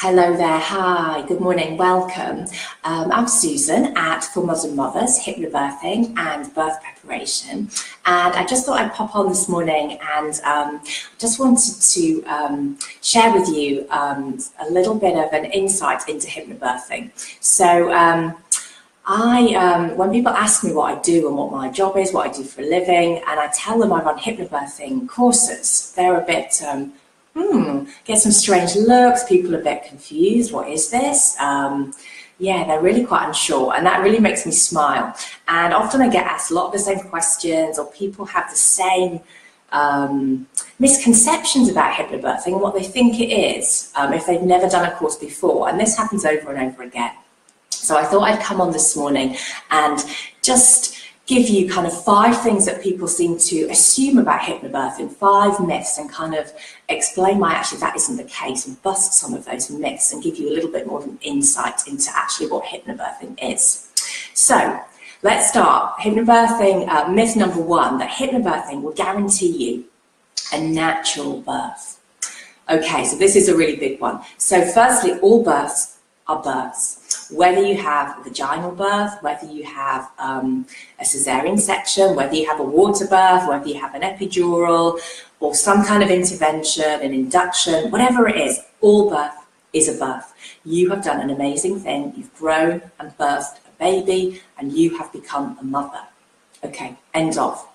Hello there, hi, good morning, welcome. I'm Susan at For Muslim Mothers, Hypnobirthing and Birth Preparation. And I just thought I'd pop on this morning and just wanted to share with you a little bit of an insight into hypnobirthing. So when people ask me what I do and what my job is, what I do for a living, and I tell them I run hypnobirthing courses, they're a bit, get some strange looks, people are a bit confused, what is this? Yeah, they're really quite unsure, and that really makes me smile. And often I get asked a lot of the same questions, or people have the same misconceptions about hypnobirthing and what they think it is if they've never done a course before, and this happens over and over again. So I thought I'd come on this morning and just give you kind of 5 things that people seem to assume about hypnobirthing, 5 myths, and kind of explain why actually that isn't the case and bust some of those myths and give you a little bit more of an insight into actually what hypnobirthing is. So let's start. Hypnobirthing, myth number 1, that hypnobirthing will guarantee you a natural birth. Okay, so this is a really big one. So firstly, all births are births. Whether you have a vaginal birth, whether you have a cesarean section, whether you have a water birth, whether you have an epidural or some kind of intervention, an induction, whatever it is, all birth is a birth. You have done an amazing thing. You've grown and birthed a baby and you have become a mother. Okay, end of.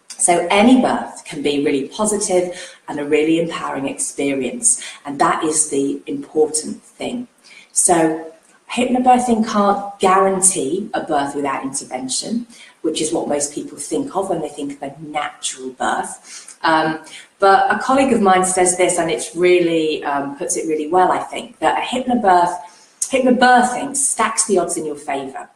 So any birth can be really positive and a really empowering experience, and that is the important thing. So hypnobirthing can't guarantee a birth without intervention, which is what most people think of when they think of a natural birth. But a colleague of mine says this, and it's really puts it really well, I think, that a hypnobirthing stacks the odds in your favour.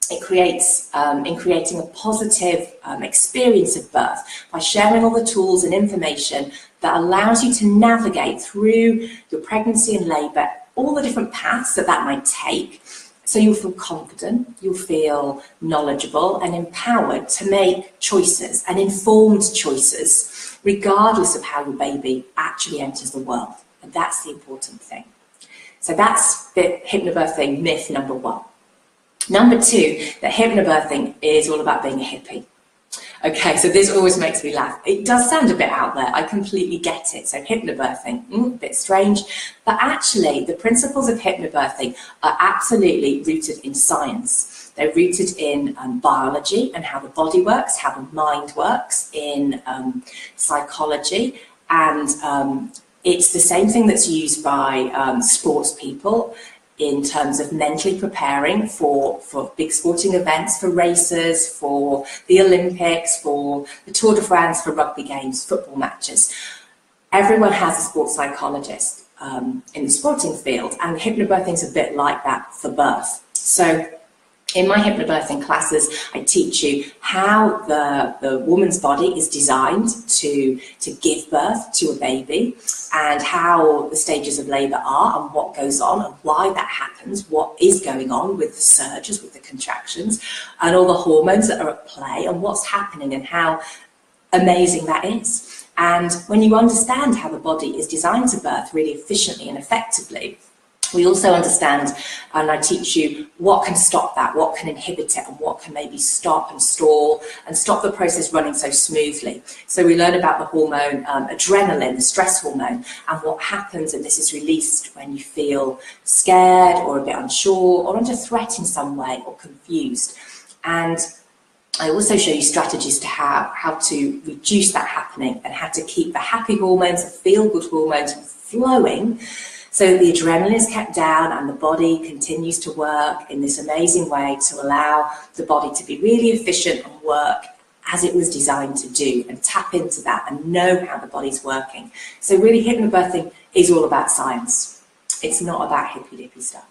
It creates, in creating a positive experience of birth by sharing all the tools and information that allows you to navigate through your pregnancy and labour, all the different paths that might take, so you'll feel confident, you'll feel knowledgeable and empowered to make choices and informed choices, regardless of how your baby actually enters the world. And that's the important thing. So that's the hypnobirthing myth number 1. Number 2, that hypnobirthing is all about being a hippie. Okay, so this always makes me laugh. It does sound a bit out there, I completely get it. So hypnobirthing, a bit strange, but actually the principles of hypnobirthing are absolutely rooted in science. They're rooted in biology and how the body works, how the mind works, in psychology, and it's the same thing that's used by sports people in terms of mentally preparing for big sporting events, for races, for the Olympics, for the Tour de France, for rugby games, football matches. Everyone has a sports psychologist in the sporting field, and hypnobirthing is a bit like that for birth. So in my hypnobirthing classes, I teach you how the woman's body is designed to give birth to a baby, and how the stages of labour are and what goes on and why that happens, what is going on with the surges, with the contractions, and all the hormones that are at play and what's happening and how amazing that is. And when you understand how the body is designed to birth really efficiently and effectively, we also understand, and I teach you what can stop that, what can inhibit it, and what can maybe stop and stall and stop the process running so smoothly. So we learn about the hormone adrenaline, the stress hormone, and what happens, and this is released when you feel scared or a bit unsure or under threat in some way or confused. And I also show you strategies to how to reduce that happening and how to keep the happy hormones, the feel-good hormones flowing, so the adrenaline is kept down and the body continues to work in this amazing way to allow the body to be really efficient and work as it was designed to do, and tap into that and know how the body's working. So really hypnobirthing is all about science. It's not about hippy-dippy stuff.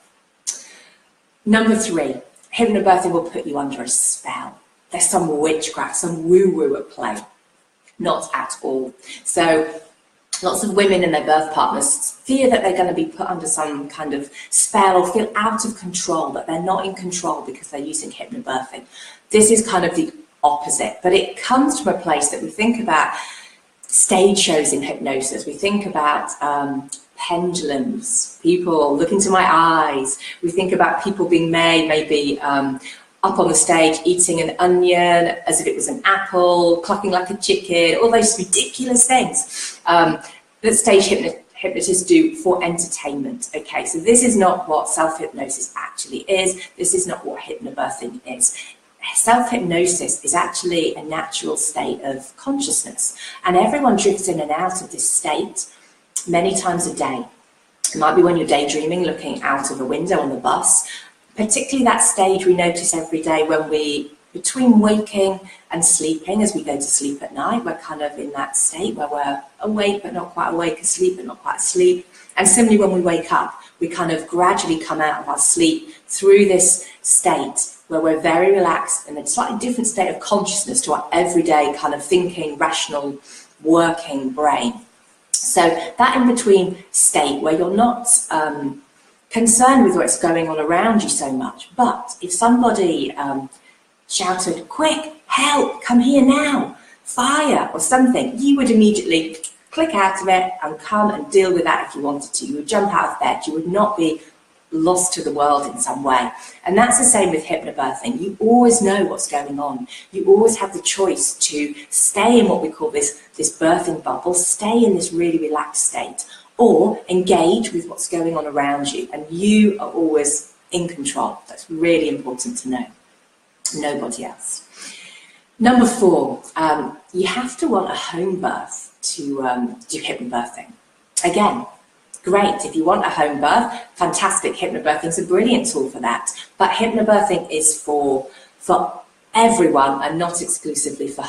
Number 3, hypnobirthing will put you under a spell. There's some witchcraft, some woo-woo at play. Not at all. So lots of women and their birth partners fear that they're going to be put under some kind of spell or feel out of control, that they're not in control because they're using hypnobirthing. This is kind of the opposite, but it comes from a place that we think about stage shows in hypnosis. We think about pendulums, people look into my eyes. We think about people being made maybe up on the stage eating an onion as if it was an apple, clucking like a chicken, all those ridiculous things that stage hypnotists do for entertainment. Okay, so this is not what self-hypnosis actually is. This is not what hypnobirthing is. Self-hypnosis is actually a natural state of consciousness, and everyone drifts in and out of this state many times a day. It might be when you're daydreaming, looking out of a window on the bus. Particularly that stage we notice every day when we, between waking and sleeping, as we go to sleep at night, we're kind of in that state where we're awake but not quite awake, asleep but not quite asleep. And similarly, when we wake up, we kind of gradually come out of our sleep through this state where we're very relaxed in a slightly different state of consciousness to our everyday kind of thinking, rational, working brain. So that in-between state where you're not concerned with what's going on around you so much, but if somebody shouted, quick, help, come here now, fire or something, you would immediately click out of it and come and deal with that if you wanted to. You would jump out of bed, you would not be lost to the world in some way. And that's the same with hypnobirthing. You always know what's going on. You always have the choice to stay in what we call this birthing bubble, stay in this really relaxed state, or engage with what's going on around you. And you are always in control. That's really important to know. Nobody else. Number 4, you have to want a home birth to do hypnobirthing. Again, great. If you want a home birth, fantastic. Hypnobirthing is a brilliant tool for that. But hypnobirthing is for everyone and not exclusively for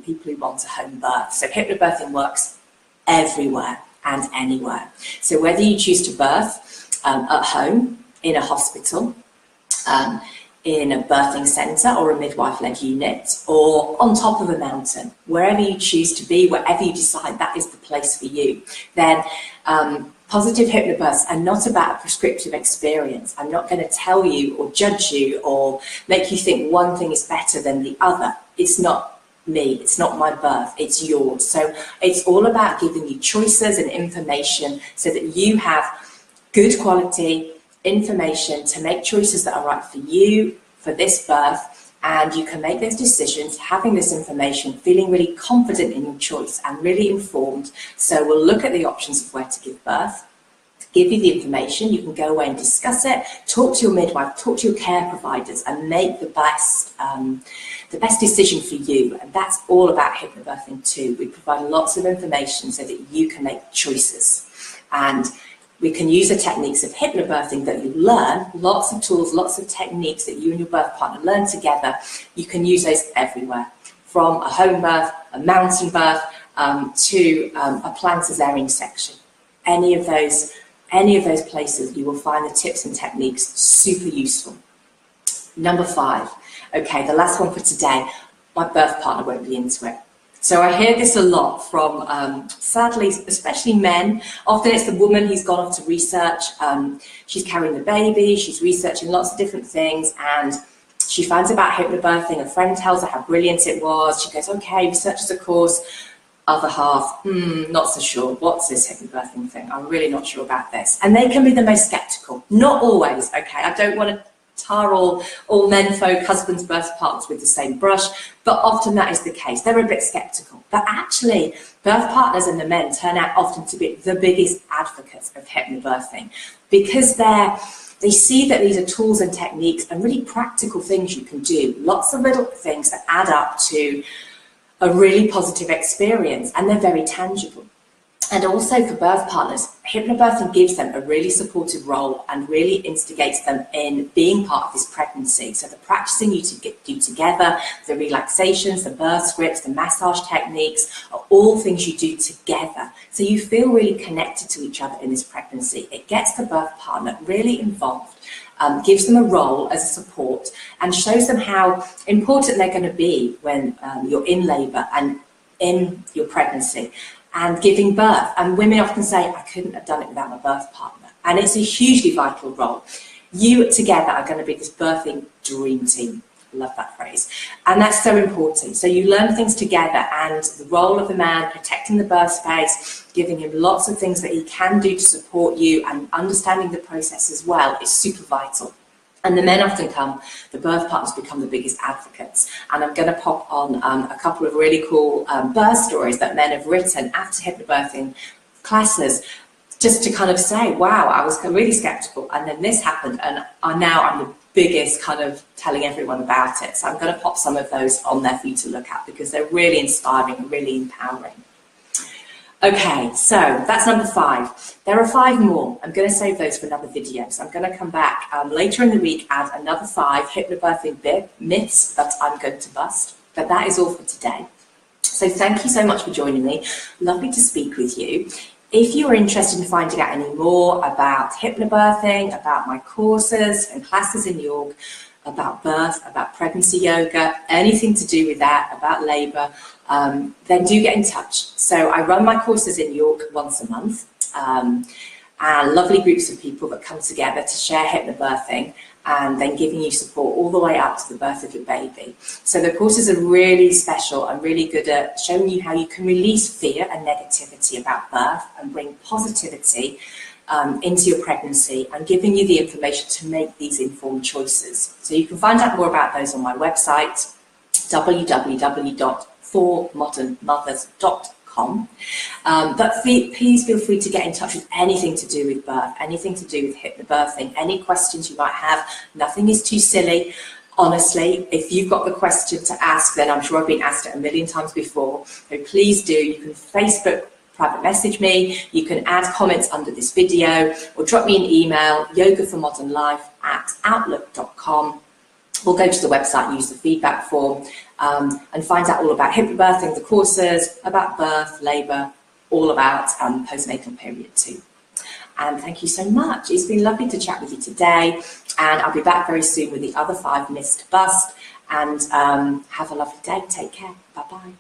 people who want a home birth. So hypnobirthing works everywhere and anywhere. So whether you choose to birth at home, in a hospital, in a birthing centre or a midwife-led unit, or on top of a mountain, wherever you choose to be, wherever you decide that is the place for you, then positive hypnobirths are not about a prescriptive experience. I'm not going to tell you or judge you or make you think one thing is better than the other. It's not me, it's not my birth, it's yours. So it's all about giving you choices and information so that you have good quality information to make choices that are right for you, for this birth, and you can make those decisions having this information, feeling really confident in your choice and really informed. So we'll look at the options of where to give birth, give you the information, you can go away and discuss it, talk to your midwife, talk to your care providers and make the best decision for you. And that's all about hypnobirthing too. We provide lots of information so that you can make choices. And we can use the techniques of hypnobirthing that you learn, lots of tools, lots of techniques that you and your birth partner learn together. You can use those everywhere, from a home birth, a mountain birth, to a planned cesarean section. Any of those places, you will find the tips and techniques super useful. Number 5, okay, the last one for today, my birth partner won't be into it. So I hear this a lot from, sadly, especially men. Often it's the woman who's gone off to research. She's carrying the baby, she's researching lots of different things, and she finds about hypnobirthing. A friend tells her how brilliant it was. She goes, okay, researches a course. Other half, not so sure. What's this hypnobirthing thing? I'm really not sure about this. And they can be the most skeptical. Not always, okay? I don't want to tar all men folk, husbands, birth partners with the same brush, but often that is the case. They're a bit skeptical. But actually, birth partners and the men turn out often to be the biggest advocates of hypnobirthing, because they see that these are tools and techniques and really practical things you can do. Lots of little things that add up to a really positive experience, and they're very tangible. And also for birth partners, hypnobirthing gives them a really supportive role and really instigates them in being part of this pregnancy. So the practicing you do together, the relaxations, the birth scripts, the massage techniques are all things you do together. So you feel really connected to each other in this pregnancy. It gets the birth partner really involved, gives them a role as a support, and shows them how important they're going to be when you're in labour and in your pregnancy and giving birth. And women often say, I couldn't have done it without my birth partner. And it's a hugely vital role. You together are going to be this birthing dream team. Love that phrase. And that's so important. So you learn things together, and the role of the man protecting the birth space, giving him lots of things that he can do to support you, and understanding the process as well is super vital. And the men often come, the birth partners become the biggest advocates. And I'm going to pop on a couple of really cool birth stories that men have written after hypnobirthing classes, just to kind of say, wow, I was really skeptical, and then this happened, and now I'm the biggest kind of telling everyone about it. So I'm going to pop some of those on there for you to look at, because they're really inspiring and really empowering. Okay, so that's number 5. There are 5 more. I'm going to save those for another video. So I'm going to come back later in the week, add another 5 hypnobirthing myths that I'm going to bust. But that is all for today. So thank you so much for joining me. Lovely to speak with you. If you are interested in finding out any more about hypnobirthing, about my courses and classes in York, about birth, about pregnancy yoga, anything to do with that, about labour, then do get in touch. So I run my courses in York once a month, and lovely groups of people that come together to share hypnobirthing, and then giving you support all the way up to the birth of your baby. So the courses are really special and really good at showing you how you can release fear and negativity about birth and bring positivity into your pregnancy, and giving you the information to make these informed choices. So you can find out more about those on my website, www.formodernmothers.com. But please feel free to get in touch with anything to do with birth, anything to do with hypnobirthing, any questions you might have. Nothing is too silly. Honestly, if you've got the question to ask, then I'm sure I've been asked it a million times before. So please do. You can Facebook private message me, you can add comments under this video, or drop me an email, yogaformodernlife@outlook.com. Or go to the website, use the feedback form, and find out all about hypnobirthing, the courses, about birth, labour, all about postnatal period too. And thank you so much. It's been lovely to chat with you today, and I'll be back very soon with the other 5 myths to bust. And have a lovely day. Take care. Bye-bye.